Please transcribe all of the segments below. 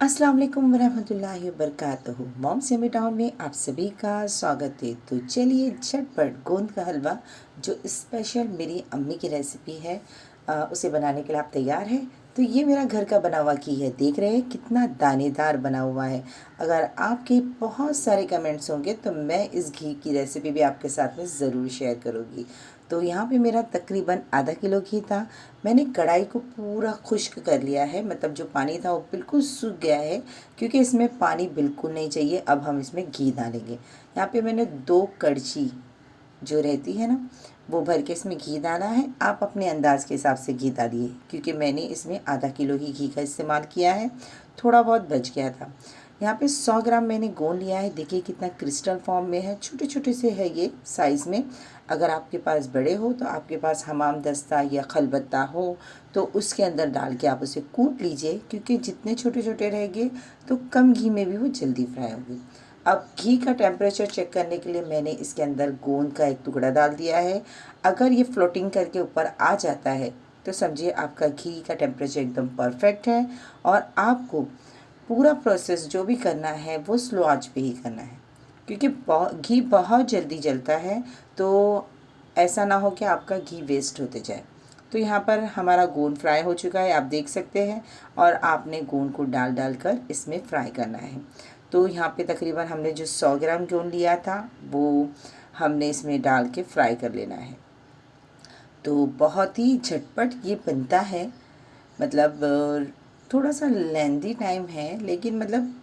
अस्सलाम वालेकुम वरहमतुल्लाहि वबरकातुहू। मॉम्स यम्मी टाउन में आप सभी का स्वागत है। तो चलिए झटपट गोंद का हलवा जो स्पेशल मेरी अम्मी की रेसिपी है उसे बनाने के लिए आप तैयार हैं। तो ये मेरा घर का बना हुआ घी है, देख रहे हैं कितना दानेदार बना हुआ है। अगर आपके बहुत सारे कमेंट्स होंगे तो मैं इस घी की रेसिपी भी आपके साथ में ज़रूर शेयर करूँगी। तो यहाँ पे मेरा तकरीबन आधा किलो घी था। मैंने कढ़ाई को पूरा खुश्क कर लिया है, मतलब जो पानी था वो बिल्कुल सूख गया है, क्योंकि इसमें पानी बिल्कुल नहीं चाहिए। अब हम इसमें घी डालेंगे। यहाँ पे मैंने 2 कड़छी जो रहती है ना, वो भर के इसमें घी डाला है। आप अपने अंदाज़ के हिसाब से घी डालिए, क्योंकि मैंने इसमें आधा किलो ही घी का इस्तेमाल किया है, थोड़ा बहुत बच गया था। यहाँ पे 100 ग्राम मैंने गोंद लिया है। देखिए कितना क्रिस्टल फॉर्म में है, छोटे छोटे से है ये साइज़ में। अगर आपके पास बड़े हो तो आपके पास हमाम दस्ता या खलबत्ता हो तो उसके अंदर डाल के आप उसे कूट लीजिए, क्योंकि जितने छोटे छोटे रहेंगे तो कम घी में भी वो जल्दी फ्राई होगी। अब घी का टेम्परेचर चेक करने के लिए मैंने इसके अंदर गोंद का एक टुकड़ा डाल दिया है। अगर ये फ्लोटिंग करके ऊपर आ जाता है तो समझिए आपका घी का टेम्परेचर एकदम परफेक्ट है। और आपको पूरा प्रोसेस जो भी करना है वो स्लो आंच पे ही करना है, क्योंकि घी बहुत जल्दी जलता है। तो ऐसा ना हो कि आपका घी वेस्ट होते जाए। तो यहाँ पर हमारा गोंद फ्राई हो चुका है, आप देख सकते हैं। और आपने गोंद को डाल डाल कर इसमें फ्राई करना है। तो यहाँ पे तकरीबन हमने जो 100 ग्राम गोंद लिया था वो हमने इसमें डाल के फ्राई कर लेना है। तो बहुत ही झटपट ये बनता है, मतलब थोड़ा सा लेंदी टाइम है, लेकिन मतलब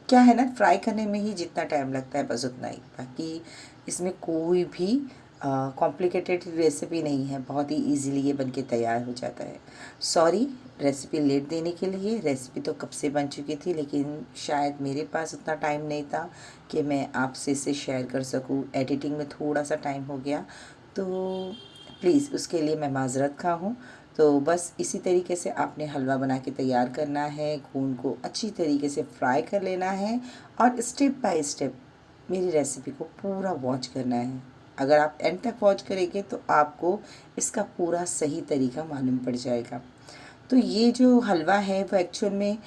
क्या है ना, फ्राई करने में ही जितना टाइम लगता है बस उतना ही। बाकी इसमें कोई भी कॉम्प्लिकेटेड रेसिपी नहीं है, बहुत ही इजीली ये बनके तैयार हो जाता है। सॉरी रेसिपी लेट देने के लिए, रेसिपी तो कब से बन चुकी थी, लेकिन शायद मेरे पास उतना टाइम नहीं था कि मैं आपसे इसे शेयर कर सकूं। एडिटिंग में थोड़ा सा टाइम हो गया, तो प्लीज़ उसके लिए मैं माज़रत खा हूँ। तो बस इसी तरीके से आपने हलवा बना के तैयार करना है। गोंद को अच्छी तरीके से फ्राई कर लेना है और स्टेप बाय स्टेप मेरी रेसिपी को पूरा वॉच करना है। अगर आप एंड तक वॉच करेंगे तो आपको इसका पूरा सही तरीका मालूम पड़ जाएगा। तो ये जो हलवा है वो एक्चुअल में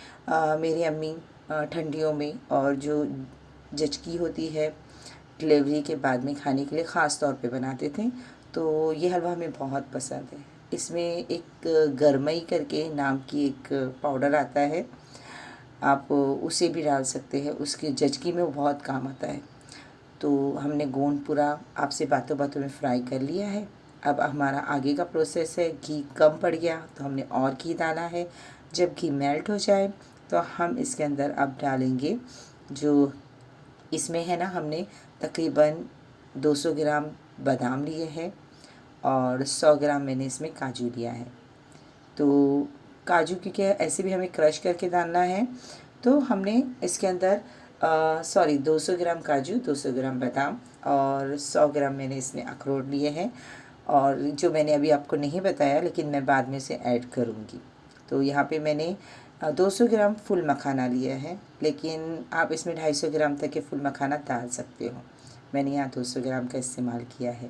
मेरी अम्मी ठंडियों में और जो जचकी होती है डिलीवरी के बाद में खाने के लिए ख़ास तौर पे बनाते थे। तो ये हलवा हमें बहुत पसंद है। इसमें एक गरमई करके नाम की एक पाउडर आता है, आप उसे भी डाल सकते हैं, उसकी जचकी में वो बहुत काम आता है। तो हमने गोंद पूरा आपसे बातों बातों में फ्राई कर लिया है। अब हमारा आगे का प्रोसेस है, घी कम पड़ गया तो हमने और घी डाला है। जब घी मेल्ट हो जाए तो हम इसके अंदर अब डालेंगे जो इसमें है ना, हमने तकरीबन 200 ग्राम बादाम लिए हैं और 100 ग्राम मैंने इसमें काजू लिया है। तो काजू क्योंकि ऐसे भी हमें क्रश करके डालना है, तो हमने इसके अंदर 200 ग्राम काजू, 200 ग्राम बादाम और 100 ग्राम मैंने इसमें अखरोट लिए हैं। और जो मैंने अभी आपको नहीं बताया लेकिन मैं बाद में से ऐड करूँगी। तो यहाँ पे मैंने 200 ग्राम फुल मखाना लिया है, लेकिन आप इसमें 250 ग्राम तक के फुल मखाना डाल सकते हो। मैंने यहाँ 200 ग्राम का इस्तेमाल किया है।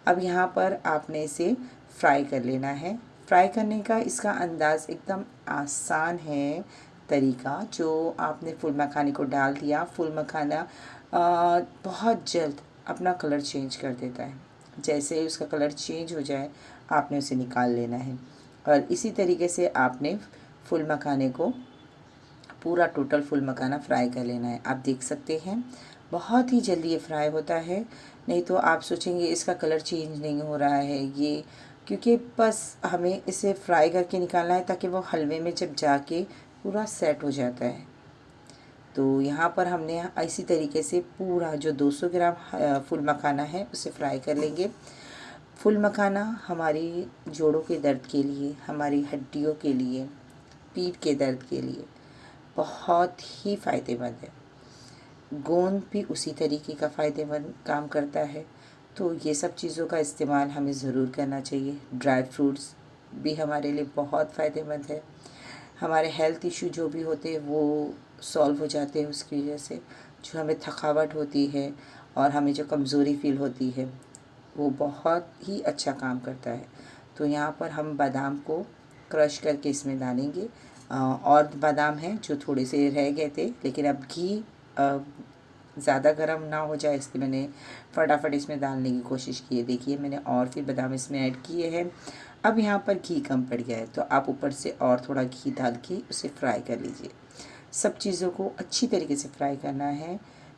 अब यहाँ पर आपने इसे फ्राई कर लेना है। फ्राई करने का इसका अंदाज़ एकदम आसान है तरीका। जो आपने फुल मखाने को डाल दिया, फुल मखाना बहुत जल्द अपना कलर चेंज कर देता है। जैसे ही उसका कलर चेंज हो जाए आपने उसे निकाल लेना है। और इसी तरीके से आपने फुल मखाने को पूरा टोटल फुल मखाना फ्राई कर लेना है। आप देख सकते हैं बहुत ही जल्दी ये फ्राई होता है। नहीं तो आप सोचेंगे इसका कलर चेंज नहीं हो रहा है, ये क्योंकि बस हमें इसे फ्राई करके निकालना है ताकि वो हलवे में जब जाके पूरा सेट हो जाता है। तो यहाँ पर हमने इसी तरीके से पूरा जो 200 ग्राम फुल मखाना है उसे फ्राई कर लेंगे। फुल मखाना हमारी जोड़ों के दर्द के लिए, हमारी हड्डियों के लिए, पीठ के दर्द के लिए बहुत ही फ़ायदेमंद है। गोंद भी उसी तरीके का फ़ायदेमंद काम करता है। तो ये सब चीज़ों का इस्तेमाल हमें ज़रूर करना चाहिए। ड्राई फ्रूट्स भी हमारे लिए बहुत फ़ायदेमंद है। हमारे हेल्थ इशू जो भी होते हैं वो सॉल्व हो जाते हैं उसकी वजह से। जो हमें थकावट होती है और हमें जो कमज़ोरी फ़ील होती है वो बहुत ही अच्छा काम करता है। तो यहाँ पर हम बादाम को क्रश करके इसमें डालेंगे। और बादाम हैं जो थोड़े से रह गए थे, लेकिन अब घी ज़्यादा गर्म ना हो जाए इसलिए मैंने फटाफट इसमें डालने की कोशिश की है। देखिए मैंने और फिर बादाम इसमें ऐड किए हैं। अब यहाँ पर घी कम पड़ गया है तो आप ऊपर से और थोड़ा घी डाल के उसे फ्राई कर लीजिए। सब चीज़ों को अच्छी तरीके से फ्राई करना है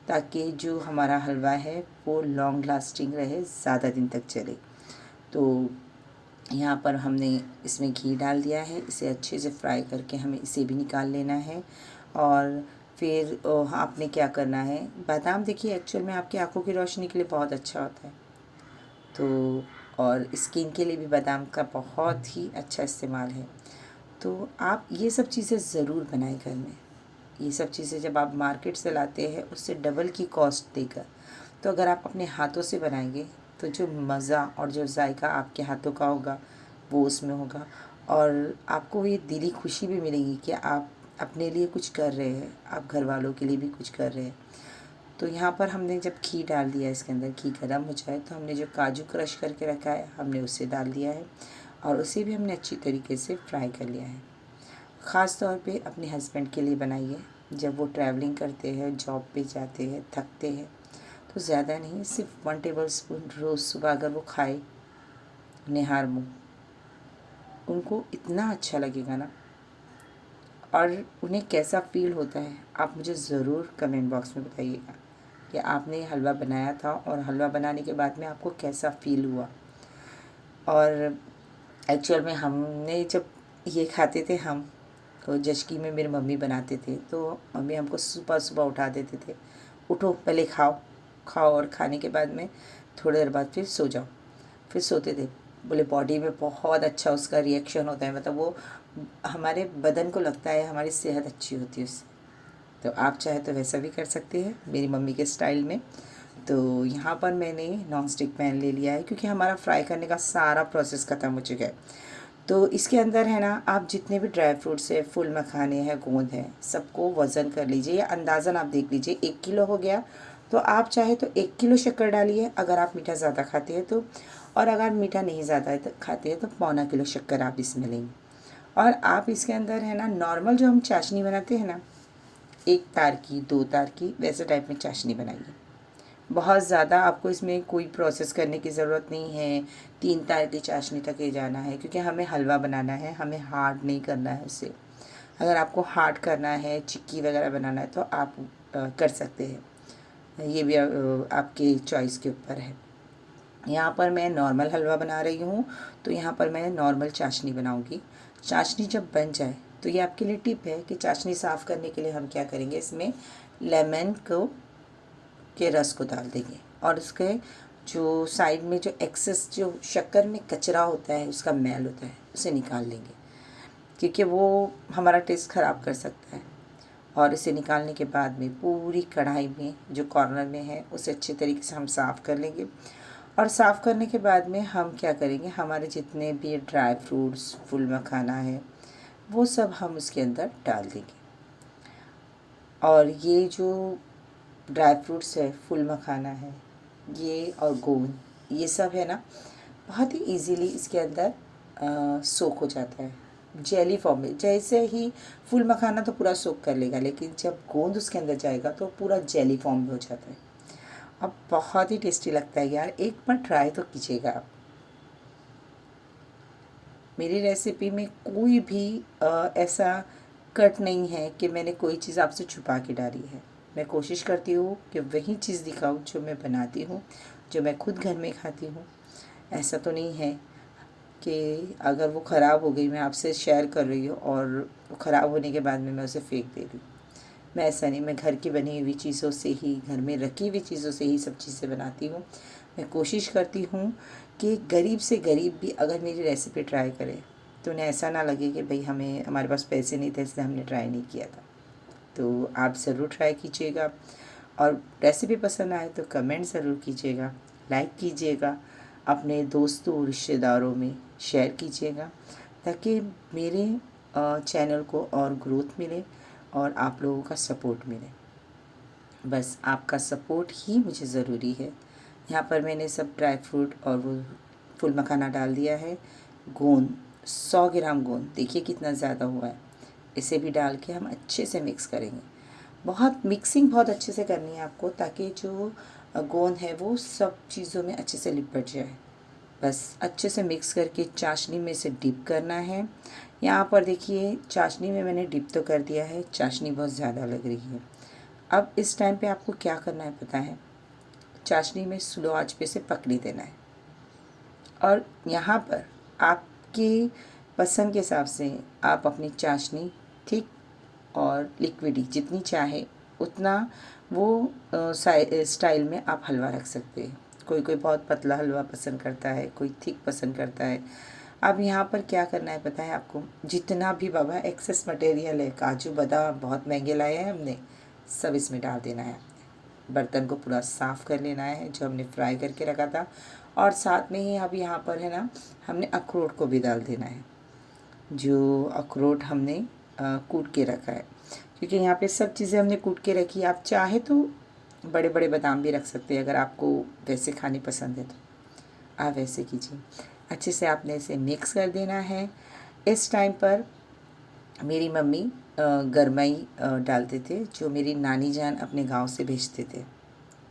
ताकि जो हमारा हलवा है वो लॉन्ग लास्टिंग रहे, ज़्यादा दिन तक चले। तो यहाँ पर हमने इसमें घी डाल दिया है, इसे अच्छे से फ्राई करके हमें इसे भी निकाल लेना है। और फिर आपने क्या करना है, बादाम देखिए एक्चुअल में आपकी आंखों की रोशनी के लिए बहुत अच्छा होता है, तो और स्किन के लिए भी बादाम का बहुत ही अच्छा इस्तेमाल है। तो आप ये सब चीज़ें ज़रूर बनाएं घर में। ये सब चीज़ें जब आप मार्केट से लाते हैं उससे डबल की कॉस्ट देकर, तो अगर आप अपने हाथों से बनाएंगे तो जो मज़ा और जो जायका आपके हाथों का होगा वो उसमें होगा, और आपको ये दिली खुशी भी मिलेगी कि आप अपने लिए कुछ कर रहे हैं, आप घर वालों के लिए भी कुछ कर रहे हैं। तो यहाँ पर हमने जब घी डाल दिया, इसके अंदर घी गर्म हो जाए तो हमने जो काजू क्रश करके रखा है हमने उसे डाल दिया है और उसे भी हमने अच्छी तरीके से फ्राई कर लिया है। ख़ास तौर पे अपने हस्बैंड के लिए बनाइए, जब वो ट्रैवलिंग करते हैं, जॉब पे जाते हैं, थकते हैं, तो ज़्यादा नहीं, सिर्फ 1 टेबल स्पून रोज़ सुबह अगर वो खाए निहार मुँह, उनको इतना अच्छा लगेगा ना। और उन्हें कैसा फ़ील होता है आप मुझे ज़रूर कमेंट बॉक्स में बताइएगा कि आपने हलवा बनाया था और हलवा बनाने के बाद में आपको कैसा फ़ील हुआ। और एक्चुअल में हमने जब ये खाते थे हम, तो जश्की में मेरी मम्मी बनाते थे, तो मम्मी हमको सुबह सुबह उठा देते थे, उठो पहले खाओ, खाओ और खाने के बाद में थोड़ी देर बाद फिर सो जाओ। फिर सोते थे, बोले बॉडी में बहुत अच्छा उसका रिएक्शन होता है, मतलब वो हमारे बदन को लगता है हमारी सेहत अच्छी होती है उससे। तो आप चाहे तो वैसा भी कर सकते हैं मेरी मम्मी के स्टाइल में। तो यहाँ पर मैंने नॉन स्टिक पैन ले लिया है क्योंकि हमारा फ्राई करने का सारा प्रोसेस ख़त्म हो चुका है। तो इसके अंदर है ना, आप जितने भी ड्राई फ्रूट्स है, फूल मखाने हैं, गोंद है, सबको वज़न कर लीजिए या अंदाज़न आप देख लीजिए। 1 किलो हो गया तो आप चाहे तो 1 किलो शक्कर डालिए अगर आप मीठा ज़्यादा खाते हैं तो, और अगर मीठा नहीं ज़्यादा खाते हैं तो 1/4 किलो शक्कर आप इसमें लेंगे। और आप इसके अंदर है ना, नॉर्मल जो हम चाशनी बनाते हैं ना, 1 तार की, 2 तार की, वैसे टाइप में चाशनी बनाइए। बहुत ज़्यादा आपको इसमें कोई प्रोसेस करने की ज़रूरत नहीं है, 3 तार की चाशनी तक ले जाना है, क्योंकि हमें हलवा बनाना है, हमें हार्ड नहीं करना है उसे। अगर आपको हार्ड करना है, चिक्की वगैरह बनाना है तो आप कर सकते हैं, ये भी आपके चॉइस के ऊपर है। यहाँ पर मैं नॉर्मल हलवा बना रही हूँ, तो यहाँ पर मैं नॉर्मल चाशनी बनाऊँगी। चाशनी जब बन जाए तो ये आपके लिए टिप है कि चाशनी साफ़ करने के लिए हम क्या करेंगे, इसमें लेमन के रस को डाल देंगे और उसके जो साइड में जो एक्सेस जो शक्कर में कचरा होता है, उसका मैल होता है, उसे निकाल लेंगे, क्योंकि वो हमारा टेस्ट ख़राब कर सकता है। और इसे निकालने के बाद में पूरी कढ़ाई में जो कॉर्नर में है उसे अच्छे तरीके से हम साफ़ कर लेंगे। और साफ़ करने के बाद में हम क्या करेंगे, हमारे जितने भी ड्राई फ्रूट्स, फूल मखाना है, वो सब हम उसके अंदर डाल देंगे। और ये जो ड्राई फ्रूट्स है, फूल मखाना है, ये और गोंद, ये सब है ना, बहुत ही इजीली इसके अंदर सोक हो जाता है जेली फॉर्म में। जैसे ही फूल मखाना तो पूरा सोक कर लेगा, लेकिन जब गोंद उसके अंदर जाएगा तो पूरा जेली फॉर्म में हो जाता है। अब बहुत ही टेस्टी लगता है यार, एक बार ट्राई तो कीजिएगा आप। मेरी रेसिपी में कोई भी ऐसा कट नहीं है कि मैंने कोई चीज़ आपसे छुपा के डाली है। मैं कोशिश करती हूँ कि वही चीज़ दिखाऊँ जो मैं बनाती हूँ, जो मैं खुद घर में खाती हूँ। ऐसा तो नहीं है कि अगर वो ख़राब हो गई, मैं आपसे शेयर कर रही हूँ और वो ख़राब होने के बाद में मैं उसे फेंक दे रही हूँ। मैं ऐसा नहीं, मैं घर की बनी हुई चीज़ों से ही, घर में रखी हुई चीज़ों से ही सब चीज़ें बनाती हूँ। मैं कोशिश करती हूँ कि गरीब से गरीब भी अगर मेरी रेसिपी ट्राई करे तो उन्हें ऐसा ना लगे कि भाई हमें, हमारे पास पैसे नहीं थे इसलिए हमने ट्राई नहीं किया था। तो आप ज़रूर ट्राई कीजिएगा और रेसिपी पसंद आए तो कमेंट ज़रूर कीजिएगा, लाइक कीजिएगा, अपने दोस्तों रिश्तेदारों में शेयर कीजिएगा, ताकि मेरे चैनल को और ग्रोथ मिले और आप लोगों का सपोर्ट मिले। बस आपका सपोर्ट ही मुझे ज़रूरी है। यहाँ पर मैंने सब ड्राई फ्रूट और वो फूल मखाना डाल दिया है। गोंद 100 ग्राम गोंद, देखिए कितना ज़्यादा हुआ है। इसे भी डाल के हम अच्छे से मिक्स करेंगे। मिक्सिंग बहुत अच्छे से करनी है आपको, ताकि जो गोंद है वो सब चीज़ों में अच्छे से लिपट जाए। बस अच्छे से मिक्स करके चाशनी में से डिप करना है। यहाँ पर देखिए चाशनी में मैंने डिप तो कर दिया है, चाशनी बहुत ज़्यादा लग रही है। अब इस टाइम पे आपको क्या करना है पता है, चाशनी में स्लो आंच पे से पकने देना है। और यहाँ पर आपकी पसंद के हिसाब से आप अपनी चाशनी थिक और लिक्विडी जितनी चाहे उतना वो स्टाइल में आप हलवा रख सकते हैं। कोई कोई बहुत पतला हलवा पसंद करता है, कोई थिक पसंद करता है। अब यहाँ पर क्या करना है पता है आपको, जितना भी बाबा एक्सेस मटेरियल है, काजू बादाम बहुत महंगे लाए हैं हमने, सब इसमें डाल देना है। बर्तन को पूरा साफ़ कर लेना है जो हमने फ्राई करके रखा था। और साथ में ही अब यहाँ पर है ना, हमने अखरोट को भी डाल देना है, जो अखरोट हमने कूट के रखा है। क्योंकि यहाँ पे सब चीज़ें हमने कूट के रखी है। आप चाहे तो बड़े बड़े बादाम भी रख सकते हैं, अगर आपको वैसे खाने पसंद है तो आप वैसे कीजिए। अच्छे से आपने इसे मिक्स कर देना है। इस टाइम पर मेरी मम्मी गरमई डालते थे, जो मेरी नानी जान अपने गांव से भेजते थे।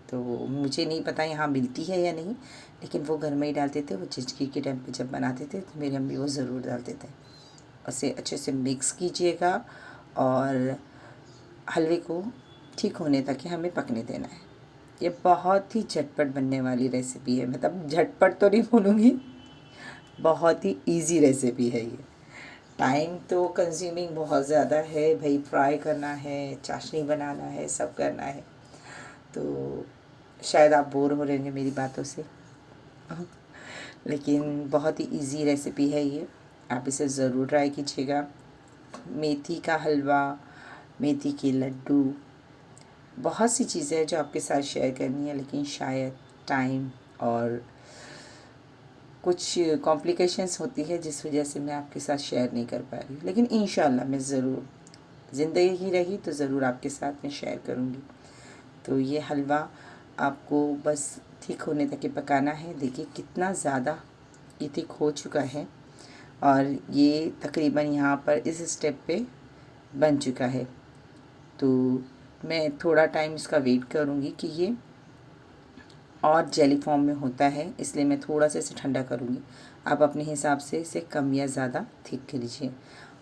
तो मुझे नहीं पता यहाँ मिलती है या नहीं, लेकिन वो गरमई डालते थे। वो झिझकी के टाइम पे जब बनाते थे तो मेरी मम्मी वो ज़रूर डालते थे। उसे अच्छे से मिक्स कीजिएगा और हलवे को ठीक होने तक ही हमें पकने देना है। ये बहुत ही झटपट बनने वाली रेसिपी है, मतलब झटपट तो नहीं बोलूँगी, बहुत ही इजी रेसिपी है ये। टाइम तो कंज्यूमिंग बहुत ज़्यादा है भाई, फ्राई करना है, चाशनी बनाना है, सब करना है। तो शायद आप बोर हो रहे होंगे मेरी बातों से, लेकिन बहुत ही इजी रेसिपी है ये, आप इसे ज़रूर ट्राई कीजिएगा। मेथी का हलवा, मेथी के लड्डू, बहुत सी चीज़ें हैं जो आपके साथ शेयर करनी है, लेकिन शायद टाइम और कुछ कॉम्प्लिकेशंस होती है जिस वजह से मैं आपके साथ शेयर नहीं कर पा रही। लेकिन इंशाल्लाह मैं ज़रूर, ज़िंदगी रही तो ज़रूर आपके साथ में शेयर करूँगी। तो ये हलवा आपको बस थिक होने तक ही पकाना है। देखिए कितना ज़्यादा ये थिक हो चुका है और ये तकरीबन यहाँ पर इस स्टेप पे बन चुका है। तो मैं थोड़ा टाइम इसका वेट करूँगी कि ये और जेली फॉर्म में होता है, इसलिए मैं थोड़ा सा इसे ठंडा करूँगी। आप अपने हिसाब से इसे कम या ज़्यादा थिक कर लीजिए।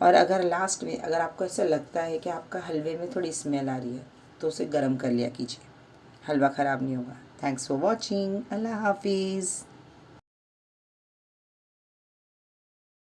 और अगर लास्ट में अगर आपको ऐसा लगता है कि आपका हलवे में थोड़ी स्मेल आ रही है तो उसे गर्म कर लिया कीजिए, हलवा ख़राब नहीं होगा। Thanks for watching. अल्लाह हाफिज़।